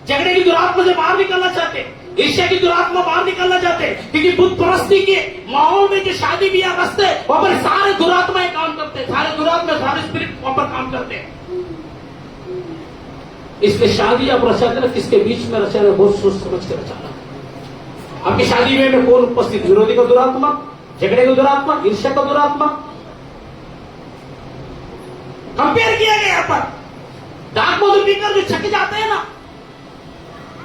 झगड़े की दुरात्मा से बाहर निकालना चाहते, ईर्ष्या की दुरात्मा बाहर निकालना चाहते, क्योंकि बुत परस्ती के माहौल में जो शादी ब्याह रखते हैं वहां पर सारे दुरात्माएं काम करते हैं, सारे दुरात्मा, सारे स्पिरिट वहां पर काम करते हैं। इसलिए शादी आप रचाते ना, किसके बीच में रचा रहे, बहुत सोच समझ के रचाना। आपकी शादी में कौन उपस्थित, विरोधी का दुरात्मा, झगड़े का दुरात्मा, ईर्ष्या का दुरात्मा, कंपेयर किया गया यहाँ पर। दाग मधु पीकर जो छक जाते हैं ना,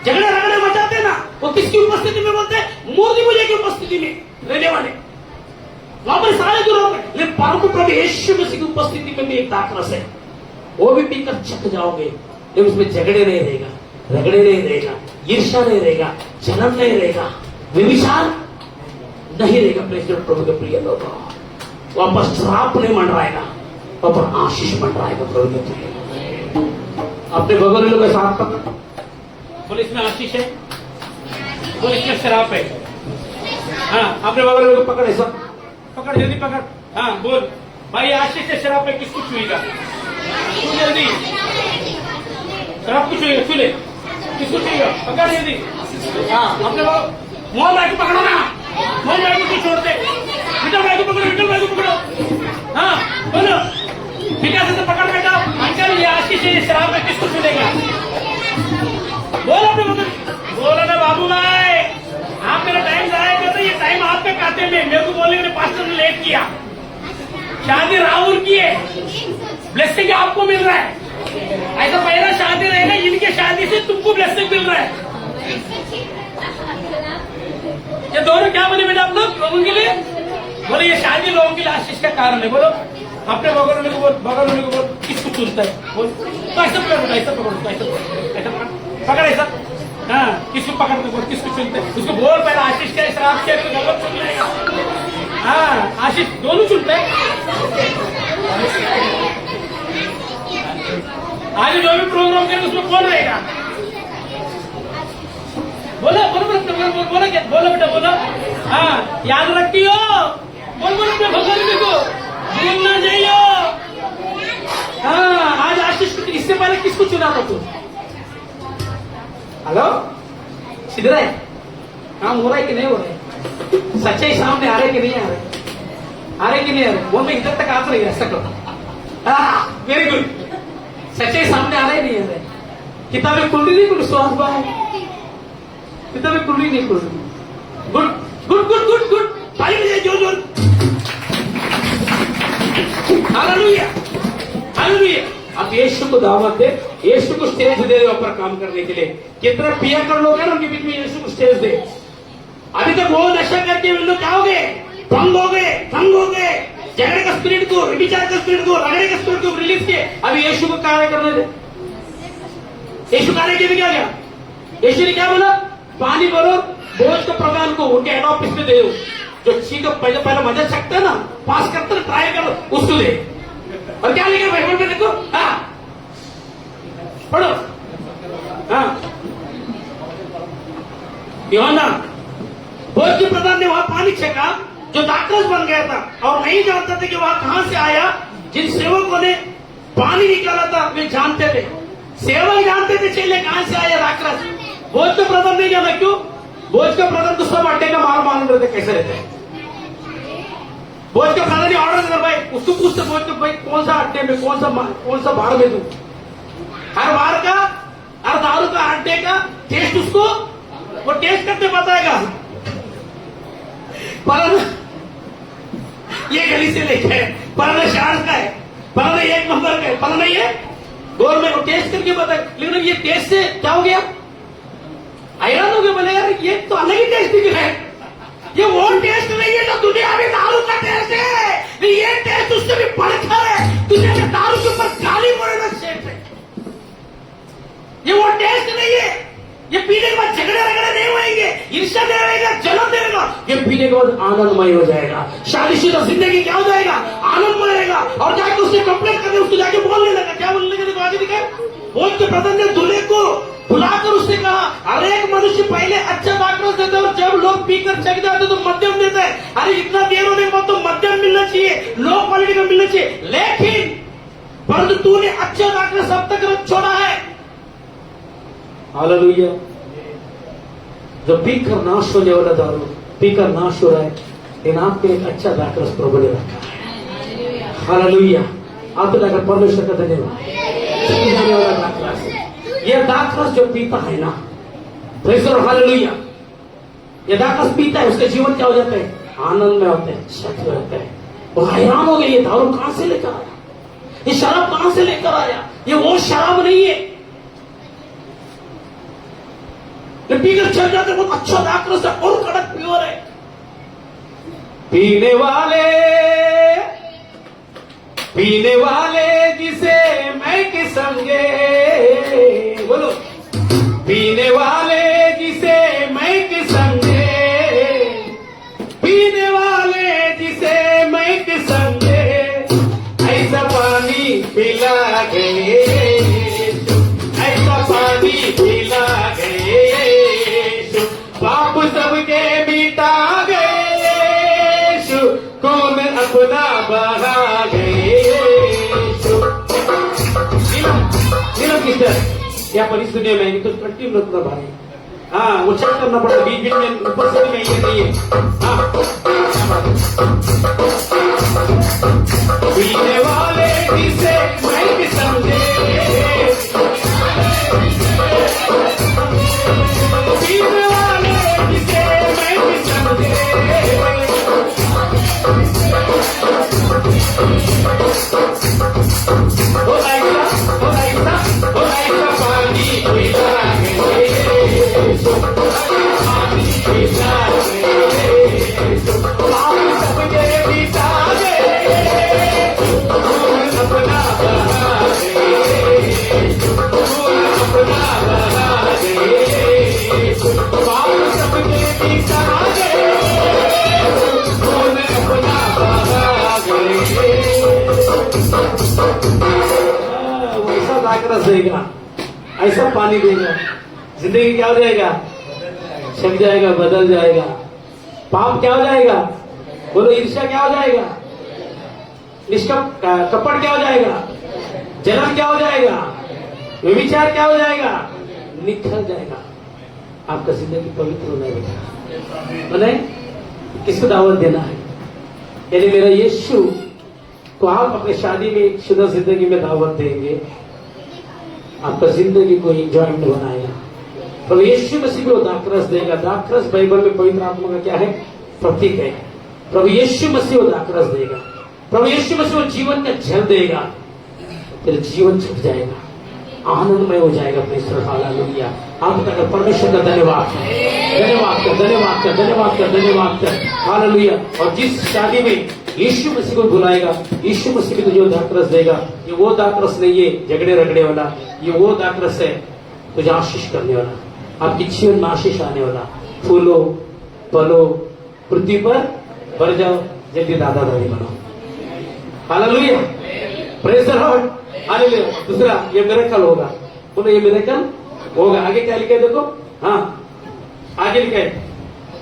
झगड़े रगड़े मचाते हैं ना, वो किसकी उपस्थिति में बोलते हैं, मूर्ति पूजा की उपस्थिति में रहने वाले, वहां पर सारे दुरात्मा। लेकिन परम प्रभु यीशु मसीह की उपस्थिति में भी एक दाखरस है, वो भी पीकर छक जाओगे, लेकिन उसमें झगड़े नहीं रहेगा, रगड़े नहीं रहेगा, ईर्ष्या नहीं रहेगा, जलन नहीं रहेगा, व्यभिचार नहीं रहेगा। प्रेज़ द प्रभु के प्रिय लोगों, वहां पर श्राप नहीं मंडराएगा, वहां पर आशीष मंडराएगा। प्रभु के प्रिय अपने बगल लोगों के साथ पकड़, बोले इसमें आशीष है, बोले इसमें श्राप है। हाँ, अपने बगल लोगों को पकड़, ऐसा पकड़, जल्दी पकड़। हाँ बोल भाई, आशीष से शराब में किसको छुएगा? तू जल्दी शराब को छुएगा, छुले किसको छुएगा? पकड़ जल्दी। हाँ अपने मोहन भाई को पकड़ो ना, मोहन भाई को छोड़ दे, विठल भाई को पकड़ो, विठल भाई को पकड़ो। हाँ बोलो, विकास से पकड़ बेटा। अंकल ये आशीष से शराब में किसको छुएगा? बोलो अपने बोलो ना बाबू भाई, आप मेरा टाइम जाया करते, ये टाइम आपके खाते में। मेरे को बोलने के पास्टर ने लेट किया, शादी राहुल की है, ब्लेसिंग आपको मिल रहा है। ऐसा पहला शादी रहेगा, इनके शादी से तुमको ब्लेसिंग मिल रहा है। ये दोनों क्या बने बेटा आप लोग लोगों के लिए? बोले ये शादी लोगों के लिए आशीष का कारण है। बोलो अपने बगल वाले को बोल, बगल वाले को बोल, किसको चुनता है बोल। तो ऐसा पकड़ बेटा, ऐसा पकड़ो, ऐसा पकड़, ऐसा पकड़ ऐसा। हाँ किसको पकड़ के बोल, किसको चुनते हैं उसको बोल। पहले आशीष के शराब से गलत चुन लेगा। हाँ आशीष दोनों चुनते हैं। आगे जो भी प्रोग्राम करें उसमें कौन रहेगा? बोलो बोलो बोलो बोलो क्या बोलो बेटा बोलो। हाँ याद रखती हो, बोल बोलो अपने भगवान को भूल ना जाइयो। हाँ आज आशीष को इससे पहले किसको चुना था तू? हेलो सिद्धरा है, काम हो रहा है कि नहीं हो रहा है? सच्चाई सामने आ रहे कि नहीं आ रहे? आ रहे कि नहीं आ रहे? वो मैं इधर तक आप रही ऐसा करो। हाँ वेरी गुड, सच्चाई सामने आ रहे नहीं आ रहे? किताबें खुल रही नहीं, कुछ स्वास्थ्य बाहर किताबें खुल रही नहीं, खुल रही। Good good good good good, ताली बजाइए जोर जोर। Hallelujah hallelujah. अब यीशु को दावत दे, यीशु को स्टेज दे ऊपर काम करने के लिए। कितना पिया कर लोग हैं उनके बीच में यीशु को स्टेज दे। अभी तक वो नशा करके वे लोग क्या हो गए? भंग हो गए। झगड़े का स्पिरिट को, विचार का स्पिरिट को, रगड़े का स्पिरिट को रिलीज किए। अभी यीशु को कार्य करने दे। यीशु कार्य के क्या गया? यीशु ने क्या बोला? पानी भरो, बोझ का प्रदान को उनके हेड ऑफिस में दे दो। जो चीज को पहले मदद सकते है ना, पास करते ट्राई करो, उसको दे। और क्या लिखा बाइबल में देखो, हाँ पढ़ो। हाँ यूहन्ना बोझ के प्रधान ने वहां पानी छका जो दाखरस बन गया था और नहीं जानते थे कि वहां कहां से आया। जिन सेवकों ने पानी निकाला था वे जानते थे, सेवक जानते थे चेले कहां से आया दाखरस। बोझ का प्रधान नहीं जाना, क्यों? बोझ का प्रधान तो सब अड्डे का माल मालूम रहते कैसे रहते हैं। बोझ का प्रधान ऑर्डर देता भाई, उसको पूछते बोझ के भाई कौन सा अड्डे में कौन सा बार में दूं। हर बार का, हर दारू का, अड्डे का टेस्ट उसको वो टेस्ट करते बताएगा। पर ये गली से लेके है, पर शहर का है, पर एक नंबर का है, पर नहीं है गोल में वो टेस्ट करके बताए। लेकिन ये टेस्ट से क्या हो गया? हैरान हो गया, बोले यार ये तो अलग ही टेस्ट दिख रहा है। ये वो टेस्ट नहीं है जो दुनिया में दारू का टेस्ट है, ये टेस्ट उससे भी बढ़कर है। दुनिया में दारू के ऊपर गाली पड़ेगा शेर है। ये वो टेस्ट नहीं है। ये पीने के बाद झगड़े रगड़े नहीं होंगे, ईर्ष्या नहीं रहेगा, जलन नहीं रहेगा। ये पीने के बाद आनंदमय हो जाएगा। शादीशुदा जिंदगी क्या हो जाएगा? आनंदमय रहेगा। और जाके उससे कंप्लेंट करके उसको जाके बोलने लगा, क्या बोलने लगा? देखो आगे दिखा, बोझ के प्रधान ने दूल्हे को बुलाकर उसने कहा, अरे एक मनुष्य पहले अच्छा दाखरस देता है और जब लोग पीकर चक जाते तो मध्यम देता है। अरे इतना देर होने के बाद तो मध्यम मिलना चाहिए, लो क्वालिटी का मिलना चाहिए। लेकिन परंतु तूने अच्छा दाखरस अब तक रख छोड़ा है। हालेलुया। जो पीकर नाश होने वाला दारू पीकर नाश हो रहा है, लेकिन आपके एक अच्छा दाखरस प्रभु ने रखा है। हालेलुया। आप तो जाकर परमेश्वर का धन्यवाद। यह दाखरस जो पीता है ना, प्रेज़ द लॉर्ड, हालेलुया। यह दाखरस पीता है, उसका जीवन क्या हो जाता है? आनंद में होता है, सत्य रहता है। वो हैरान हो गए, ये दारू कहां से लेकर आया? ये शराब कहां से लेकर आया? ये वो शराब नहीं है। ये पीकर चल जाते, बहुत अच्छा दाखरस है और कड़क प्योर है। पीने वाले जिसे मैं के संगे, बोलो, पीने वाले जिसे मैं के संगे, पीने वाले जिसे मैं के संगे, ऐसा पानी पिला गए, ऐसा पानी पिला गए, पाप सबके मिटा गए, कौन अपना सिस्टर क्या पर इस दुनिया में आएंगे तो कंटिन्यू रखना भाई। हाँ वो चेक करना पड़ता बीच बीच में ऊपर से नहीं ये नहीं है। हाँ पीने वाले जिसे मैं भी समझे, पीने वाले जिसे मैं भी समझे, ओ ऐसा पानी पीता वैसा दाखरस देगा, ऐसा पानी देगा, जिंदगी क्या हो जाएगा, छक जाएगा, बदल जाएगा। पाप क्या हो जाएगा, बोलो ईर्ष्या क्या हो जाएगा, कपट क्या हो जाएगा, जलन क्या हो जाएगा, व्यभिचार क्या हो जाएगा, निखर जाएगा। आपका जिंदगी पवित्र होना है। बोले किसको दावत देना है, यानी मेरा यीशु को आप अपने शादी में शुद्ध जिंदगी में दावत देंगे, आपका जिंदगी को एंजॉयमेंट बनाएगा। प्रभु यीशु मसीह को दाखरस देगा। दाखरस बाइबल में पवित्र आत्मा का क्या है, प्रतीक है। प्रभु यीशु मसीह को दाखरस देगा, प्रभु यीशु मसीह को जीवन का जल देगा, तेरा जीवन छप जाएगा, आनंदमय हो जाएगा। परमेश्वर हालेलुया। आप कहकर परमेश्वर का धन्यवाद धन्यवाद कर धन्यवाद कर धन्यवाद कर धन्यवाद कर हालेलुया। और जिस शादी में यीशु मसीह को बुलाएगा, यीशु मसीह को जो दाखरस देगा, ये वो दाखरस नहीं है झगड़े रगड़े वाला, ये वो दाखरस है तुझे आशीष करने वाला, आपकी जीवन में आशीष आने वाला। फूलो फलो पृथ्वी पर भर जाओ, जल्दी दादा दादी बनो। Hallelujah, praise the Lord, hallelujah. दूसरा ये मिरेकल होगा, बोलो ये मिरेकल होगा। आगे क्या लिखे देखो, हाँ आगे लिखे,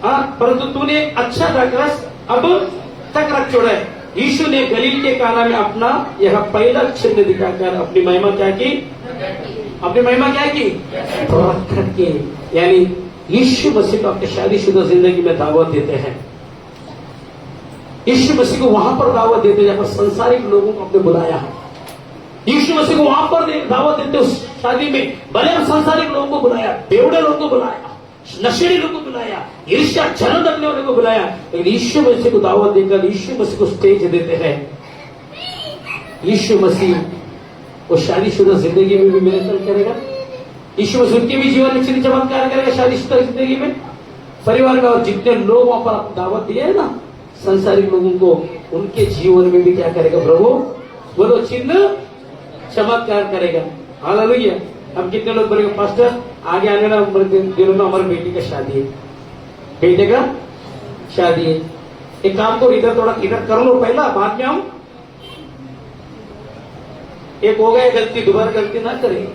हाँ परंतु तूने अच्छा दाखरस अब तक रख छोड़ा है। यीशु ने गलील के काना में अपना यह पहला चिन्ह दिखाकर अपनी महिमा क्या की, अपनी महिमा क्या की, प्रकट की। यानी यीशु मसीह को अपनी शादीशुदा जिंदगी में दावत देते हैं। यीशु मसीह को वहां पर दावत देते जहां पर संसारिक लोगों को आपने बुलाया है। यीशु मसीह को वहां पर दावत देते उस शादी में, भले हम संसारिक लोगों को बुलाया, बेवड़े लोगों को बुलाया, नशेड़ी लोगों को बुलाया, ईर्ष्या जलन रखने वाले को बुलाया, लेकिन यीशु मसीह को दावत देकर यीशु मसीह को स्टेज देते हैं। यीशु मसीह वो शादीशुदा जिंदगी में भी मिरेकल करेगा। यीशु मसीह उनके भी जीवन में चिन्ह चमत्कार करेगा शादीशुदा जिंदगी में, परिवार में। और जितने लोग वहां पर दावत दिए है ना संसारिक लोगों को, उनके जीवन में भी क्या करेगा प्रभु, बोलो चिन्ह चमत्कार करेगा। हालेलुया। अब कितने लोग बोलेंगे पास्टर आगे आने वाले दिनों में हमारी बेटी का शादी है, बेटे का शादी है। एक काम को इधर थोड़ा इधर कर लो पहला, बाद में हम एक हो गए गलती, दोबारा गलती ना करें।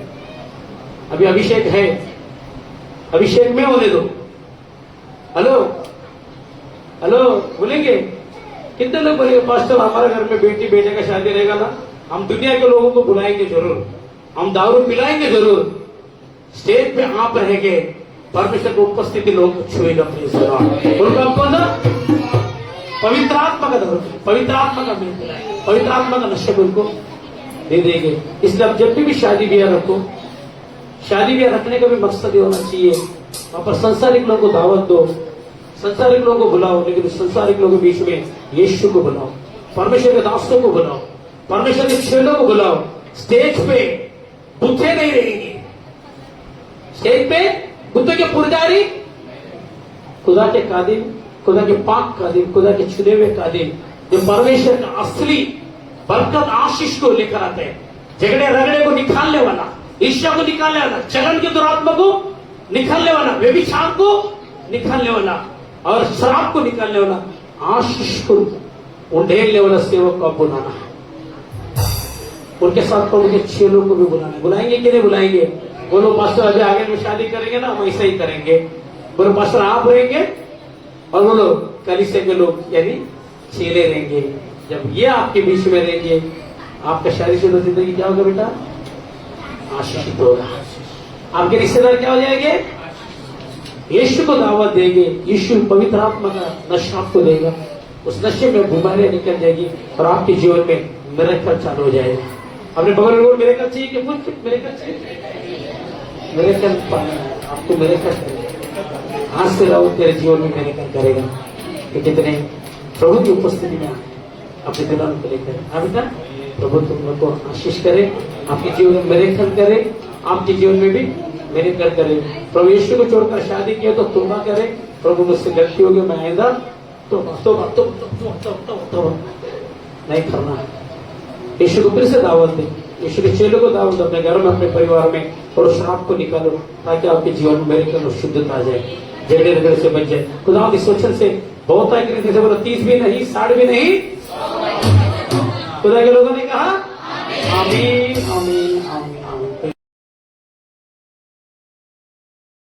अभी अभिषेक है, अभिषेक में होने दो। हेलो हेलो बोलेंगे कितने लोग बोलेंगे पास्टर हमारे घर में बेटी बेटे का शादी रहेगा ना, हम दुनिया के लोगों को बुलाएंगे जरूर, हम दारू पिलाएंगे जरूर, स्टेज पे आप रहेंगे, परमेश्वर की उपस्थिति लोग छुएगा। उनका आपको ना पवित्र आत्मा का दारू, पवित्र आत्मा का मिल पिलाएंगे, पवित्र आत्मा का नशा उनको दे देंगे। इसलिए आप जब भी शादी ब्याह रखो, शादी ब्याह रखने का भी मकसद ये होना चाहिए, वहां पर संसारिक लोगों को दावत दो, संसारिक लोगों को बुलाओ, लेकिन संसारिक लोगों के बीच में यीशु को बुलाओ, परमेश्वर के दासों को बुलाओ, परमेश्वर के चेलों को बुलाओ। स्टेज पे बुद्धे नहीं रहेंगे, स्टेज पे बुद्धों के पुजारी, खुदा के कादिम, खुदा के पाक कादिम, खुदा के चुने हुए कादिम, जो परमेश्वर का असली बरकत आशीष को लेकर आते हैं। झगड़े रगड़े को निकालने वाला, ईर्ष्या को निकालने वाला, चलन की दुरात्मा को निकालने वाला, व्यभिचार को निकालने वाला और शराब को निकालने वाला, आशीष को उंडेलने वाला सेवक को आप बुलाना है। उनके साथ प्रभु के चेलों को भी बुलाना है। बुलाएंगे कि नहीं बुलाएंगे? बोलो पास्टर अभी आगे में शादी करेंगे ना, हम ऐसा ही करेंगे। बोलो पास्टर आप रहेंगे, और बोलो कलीसिया के लोग यानी चेले रहेंगे। जब ये आपके बीच में रहेंगे, आपका शादीशुदा जिंदगी क्या होगा बेटा? आशीषित होगा। आपके रिश्तेदार क्या हो जाएंगे? यीशु को दावत देंगे, यीशु पवित्र आत्मा का नशा आपको देगा, उस नशे में बीमारियां निकल जाएगी और आपके जीवन में मिरेकल चालू हो जाएगा। अपने बगल में मिरेकल चाहिए कि पूछ मिरेकल चाहिए? मिरेकल पाना है आपको, मिरेकल करेगा। आज से रहो तेरे जीवन में मिरेकल करेगा कि कितने प्रभु की उपस्थिति में अपने दिलों को लेकर। हाँ बेटा, प्रभु तुम लोग को आशीष करे, आपके जीवन में मिरेकल करे, आपके जीवन में भी मिरेकल करे। प्रभु यीशु को छोड़कर शादी किया तो तौबा करे, प्रभु मुझसे गलती होगी, मैं आइंदा तो नहीं करना है। यीशु को फिर से दावत दे, यीशु के चेलों को दावत दो, अपने घर में, अपने परिवार में, और श्राप को निकालो ताकि आपके जीवन में मिरेकल और शुद्धता आ जाए, झगड़े झगड़े से बच जाए। खुदा इस वचन से बहुत है कि बोला 30 भी नहीं, 60 भी नहीं। खुदा के लोगों ने कहा आमीन आमीन आमीन आमीन।